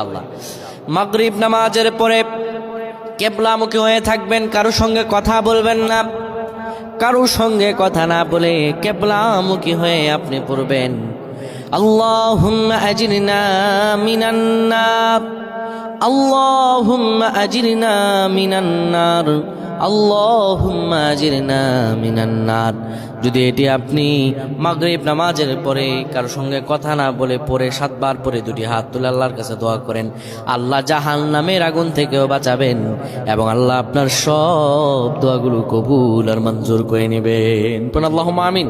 আল্লাহ মাগরিব নামাজের পরে কিবলামুখী হয়ে থাকবেন, কারো সঙ্গে কথা বলবেন না। কারো সঙ্গে কথা না বলে কিবলামুখী হয়ে আপনি পড়বেন আল্লাহুম্মা আজিরনা মিনান নার, আল্লাহুম্মা আজিরনা মিনান নার, আল্লাহুম্মা আজিরনা মিনান নার। যদি এটি আপনি মাগরিব নামাজের পরে কারো সঙ্গে কথা না বলে পড়ে 7 বার পরে দুটি হাত তুলে আল্লাহর কাছে দোয়া করেন, আল্লাহ জাহান্নামের আগুন থেকেও বাঁচাবেন এবং আল্লাহ আপনার সব দোয়াগুলো কবুল আর মঞ্জুর করে নেবেন। আল্লাহুম্মা আমিন।